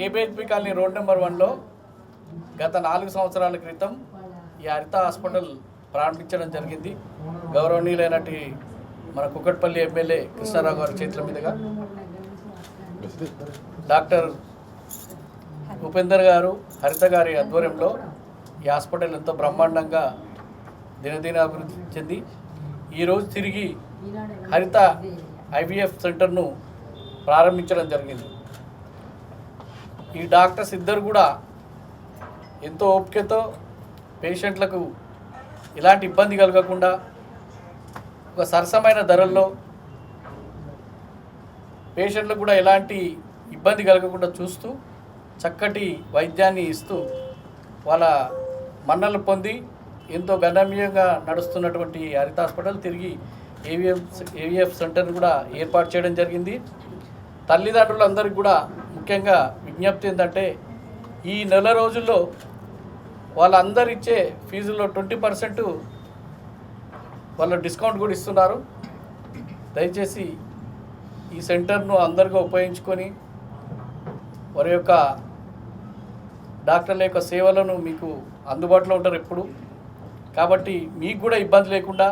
కేపీహెచ్పి colony road number 1లో గత 4 సంవత్సరాల క్రితం ఈ హరిత హాస్పిటల్ ప్రారంభించడం జరిగింది. గౌరవనీయులైనటి మన కుకట్పల్లి ఎమ్మెల్యే కృష్ణారావు గారి చేతుల మీదుగా డాక్టర్ ఉపేందర్ గారు హరిత గారి ఆధ్వర్యంలో ఈ హాస్పిటల్ ఎంతో బ్రహ్మాండంగా దినదిన అభివృద్ధి చెంది ఈరోజు తిరిగి హరిత ఐవీఎఫ్ సెంటర్ను ప్రారంభించడం జరిగింది. ఈ డాక్టర్స్ ఇద్దరు కూడా ఎంతో ఓపికతో పేషెంట్లకు ఎలాంటి ఇబ్బంది కలగకుండా ఒక సరసమైన ధరల్లో పేషెంట్లకు కూడా ఎలాంటి ఇబ్బంది కలగకుండా చూస్తూ చక్కటి వైద్యాన్ని ఇస్తూ వాళ్ళ మన్నలు పొంది ఎంతో గణనీయంగా నడుస్తున్నటువంటి హరిత హాస్పిటల్ తిరిగి ఏవిఎఫ్ సెంటర్ని కూడా ఏర్పాటు చేయడం జరిగింది. తల్లిదండ్రులందరికీ కూడా ముఖ్యంగా విజ్ఞప్తి ఏంటంటే ఈ నెల రోజుల్లో వాళ్ళందరూ ఇచ్చే ఫీజులో 20% వాళ్ళ డిస్కౌంట్ కూడా ఇస్తున్నారు. దయచేసి ఈ సెంటర్ను అందరిగా ఉపయోగించుకొని వారి యొక్క డాక్టర్ల యొక్క సేవలను మీకు అందుబాటులో ఉంటారు ఎప్పుడు. కాబట్టి మీకు కూడా ఇబ్బంది లేకుండా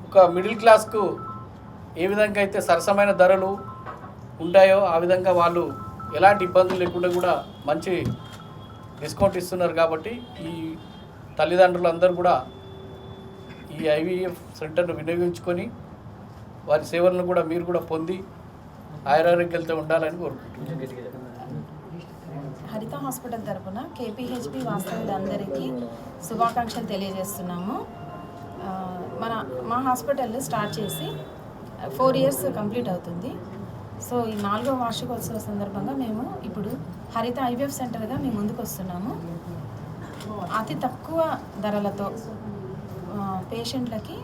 ఒక మిడిల్ క్లాస్కు ఏ విధంగా అయితే సరసమైన ధరలు ఉంటాయో ఆ విధంగా వాళ్ళు ఎలాంటి ఇబ్బందులు లేకుండా కూడా మంచి డిస్కౌంట్ ఇస్తున్నారు. కాబట్టి ఈ తల్లిదండ్రులందరూ కూడా ఈ ఐవీఎఫ్ సెంటర్ను వినియోగించుకొని వారి సేవలను కూడా మీరు కూడా పొంది ఆయురారోగ్యాలతో ఉండాలని కోరుకుంటున్నాను. హరిత హాస్పిటల్ తరపున కేపీహెచ్పి వాస్తవులందరికీ శుభాకాంక్షలు తెలియజేస్తున్నాము. మా హాస్పిటల్ స్టార్ట్ చేసి 4 years కంప్లీట్ అవుతుంది. సో ఈ 4వ వార్షికోత్సవ సందర్భంగా మేము ఇప్పుడు హరిత ఐవీఎఫ్ సెంటర్గా మేము ముందుకు వస్తున్నాము. అతి తక్కువ ధరలతో పేషెంట్లకి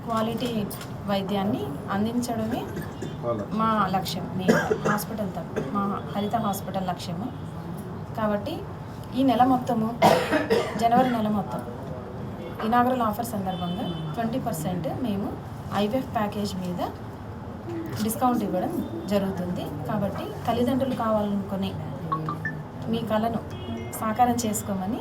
క్వాలిటీ వైద్యాన్ని అందించడమే మా లక్ష్యం. మీ హాస్పిటల్ మా హరిత హాస్పిటల్ లక్ష్యము. కాబట్టి ఈ నెల మొత్తము జనవరి నెల మొత్తం ఇనాగరల్ ఆఫర్ సందర్భంగా 20% మేము ఐవీఎఫ్ ప్యాకేజ్ మీద డిస్కౌంట్ ఇవ్వడం జరుగుతుంది. కాబట్టి తల్లిదండ్రులు కావాలనుకుని మీ కళను సాకారం చేసుకోమని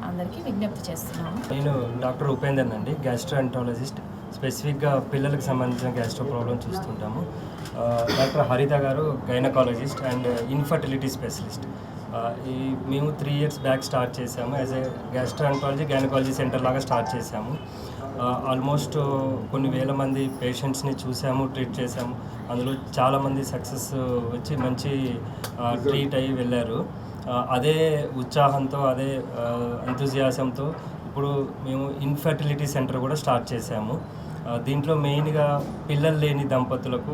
అందరికీ విజ్ఞప్తి చేస్తున్నాము. నేను డాక్టర్ ఉపేందర్ అండి, గ్యాస్ట్రోఎంటాలజిస్ట్. స్పెసిఫిక్గా పిల్లలకు సంబంధించిన గ్యాస్ట్రో ప్రాబ్లం చూస్తుంటాము. డాక్టర్ హరిత గారు గైనకాలజిస్ట్ అండ్ ఇన్ఫర్టిలిటీ స్పెషలిస్ట్. మేము 3 years బ్యాక్ స్టార్ట్ చేసాము. As a gastroenterology gynaecology centre లాగా స్టార్ట్ చేసాము. ఆల్మోస్ట్ కొన్ని వేల మంది పేషెంట్స్ని చూసాము, ట్రీట్ చేసాము. అందులో చాలామంది సక్సెస్ వచ్చి మంచి ట్రీట్ అయ్యి వెళ్ళారు. అదే ఉత్సాహంతో అదే ఎంతూజియాసంతో ఇప్పుడు మేము ఇన్ఫర్టిలిటీ సెంటర్ కూడా స్టార్ట్ చేసాము. దీంట్లో మెయిన్గా పిల్లలు లేని దంపతులకు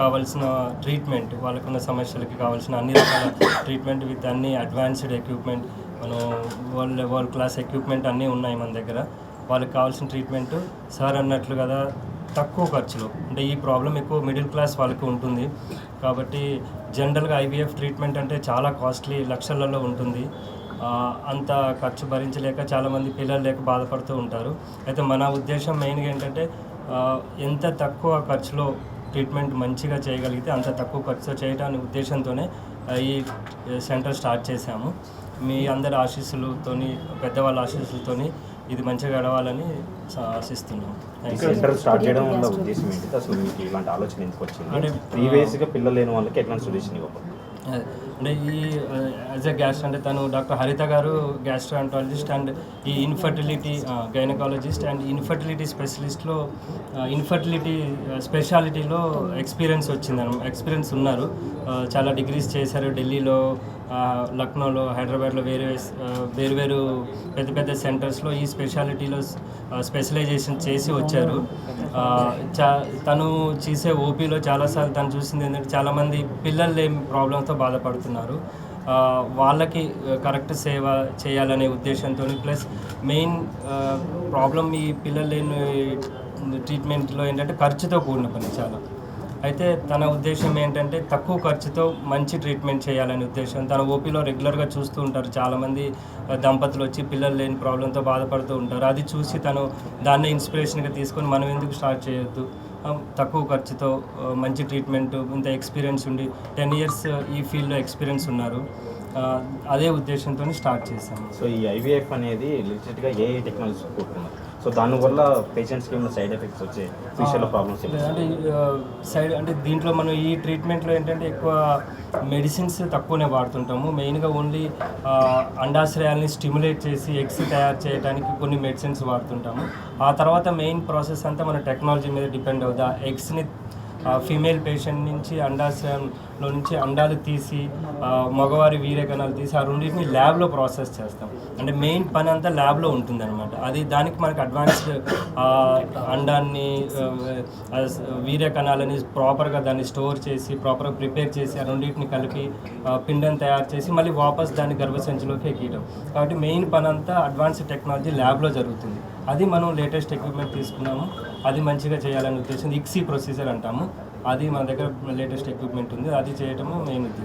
కావాల్సిన ట్రీట్మెంట్, వాళ్ళకున్న సమస్యలకి కావాల్సిన అన్ని రకాల ట్రీట్మెంట్ విత్ అన్ని అడ్వాన్స్డ్ ఎక్విప్మెంట్, మనం వరల్డ్ క్లాస్ ఎక్విప్మెంట్ అన్నీ ఉన్నాయి మన దగ్గర. వాళ్ళకి కావాల్సిన ట్రీట్మెంట్ సార్ అన్నట్లు కదా తక్కువ ఖర్చులో, అంటే ఈ ప్రాబ్లం ఎక్కువ మిడిల్ క్లాస్ వాళ్ళకి ఉంటుంది. కాబట్టి జనరల్గా ఐవీఎఫ్ ట్రీట్మెంట్ అంటే చాలా కాస్ట్లీ, లక్షలలో ఉంటుంది. అంత ఖర్చు భరించలేక చాలామంది పిల్లలు లేక బాధపడుతూ ఉంటారు. అయితే మన ఉద్దేశం మెయిన్గా ఏంటంటే ఎంత తక్కువ ఖర్చులో ట్రీట్మెంట్ మంచిగా చేయగలిగితే అంత తక్కువ ఖర్చుతో చేయడానికి ఉద్దేశంతోనే ఈ సెంటర్ స్టార్ట్ చేశాము. మీ అందరి ఆశీస్సులతోని, పెద్దవాళ్ళ ఆశీస్సులతోని ఇది మంచిగా గడవాలని ఆశిస్తున్నాం. సెంటర్ స్టార్ట్ చేయడం వల్ల ఉద్దేశం ఏంటి? అసలు మీకు ఇలాంటి ఆలోచన ఎందుకు వచ్చింది? అంటే ప్రీవియస్గా పిల్లలు లేని వాళ్ళకి ఎట్లాంటి సొల్యూషన్ ఇవ్వకూడదు అంటే ఈ యాజ్ ఎ గ్యాస్ట్రో అంటే తను డాక్టర్ హరిత గారు గ్యాస్ట్రోఎంటాలజిస్ట్ అండ్ ఈ ఇన్ఫర్టిలిటీ గైనకాలజిస్ట్ అండ్ ఇన్ఫర్టిలిటీ స్పెషలిస్ట్లో ఇన్ఫర్టిలిటీ స్పెషాలిటీలో ఎక్స్పీరియన్స్ ఉన్నారు. చాలా డిగ్రీస్ చేశారు. ఢిల్లీలో, లక్నోలో, హైదరాబాద్లో వేరు పెద్ద పెద్ద సెంటర్స్లో ఈ స్పెషాలిటీలో స్పెషలైజేషన్ చేసి వచ్చారు. తను చేసే ఓపీలో చాలాసార్లు తను చూసింది ఏంటంటే చాలామంది పిల్లలు లేని ప్రాబ్లంతో బాధపడుతున్నారు. వాళ్ళకి కరెక్ట్ సేవ చేయాలనే ఉద్దేశంతో, ప్లస్ మెయిన్ ప్రాబ్లం ఈ పిల్లలు లేని ట్రీట్మెంట్లో ఏంటంటే ఖర్చుతో కూడిన పని చాలా. అయితే తన ఉద్దేశం ఏంటంటే తక్కువ ఖర్చుతో మంచి ట్రీట్మెంట్ చేయాలనే ఉద్దేశం. తన ఓపీలో రెగ్యులర్గా చూస్తూ ఉంటారు చాలామంది దంపతులు వచ్చి పిల్లలు లేని ప్రాబ్లంతో బాధపడుతూ ఉంటారు. అది చూసి తను దాన్ని ఇన్స్పిరేషన్గా తీసుకొని మనం ఎందుకు స్టార్ట్ చేయొద్దు తక్కువ ఖర్చుతో మంచి ట్రీట్మెంట్, ఇంత ఎక్స్పీరియన్స్ ఉండి 10 years ఈ ఫీల్డ్లో ఎక్స్పీరియన్స్ ఉన్నారు. అదే ఉద్దేశంతో స్టార్ట్ చేశాము. సో ఈ ఐవీఎఫ్ అనేది లిజిట్గా ఏ టెక్నాలజీ కూడుకున్నారు. సో దానివల్ల పేషెంట్స్కి ఏమైనా సైడ్ ఎఫెక్ట్స్ వచ్చే ఫ్యూచర్లో ప్రాబ్లమ్స్ అంటే దీంట్లో మనం ఈ ట్రీట్మెంట్లో ఏంటంటే ఎక్కువ మెడిసిన్స్ తక్కువనే వాడుతుంటాము. మెయిన్గా ఓన్లీ అండాశ్రయాల్ని స్టిమ్యులేట్ చేసి ఎగ్స్ తయారు చేయడానికి కొన్ని మెడిసిన్స్ వాడుతుంటాము. ఆ తర్వాత మెయిన్ ప్రాసెస్ అంతా మన టెక్నాలజీ మీద డిపెండ్ అవుతుంది. ఆ ఎగ్స్ని ఫీమేల్ పేషెంట్ నుంచి అండాశయంలో నుంచి అండాలు తీసి మగవారి వీర్యకణాలు తీసి ఆ రెండింటిని ల్యాబ్లో ప్రాసెస్ చేస్తాం. అంటే మెయిన్ పని అంతా ల్యాబ్లో ఉంటుందన్నమాట. అది దానికి మనకు అడ్వాన్స్డ్ అండాన్ని వీర్యకణాలని ప్రాపర్గా దాన్ని స్టోర్ చేసి ప్రాపర్గా ప్రిపేర్ చేసి ఆ రెండింటిని కలిపి పిండం తయారు చేసి మళ్ళీ వాపస్ దాన్ని గర్భసంచిలోకి ఎక్కియడం. కాబట్టి మెయిన్ పని అంతా అడ్వాన్స్డ్ టెక్నాలజీ ల్యాబ్లో జరుగుతుంది. అది మనం లేటెస్ట్ ఎక్విప్మెంట్ తీసుకున్నాము. అది మంచిగా చేయాలనే ఉద్దేశం. ఇక్సీ ప్రొసీజర్ అంటాము. అది మన దగ్గర లేటెస్ట్ ఎక్విప్మెంట్ ఉంది. అది చేయటము మెయిన్ ఉద్దేశం.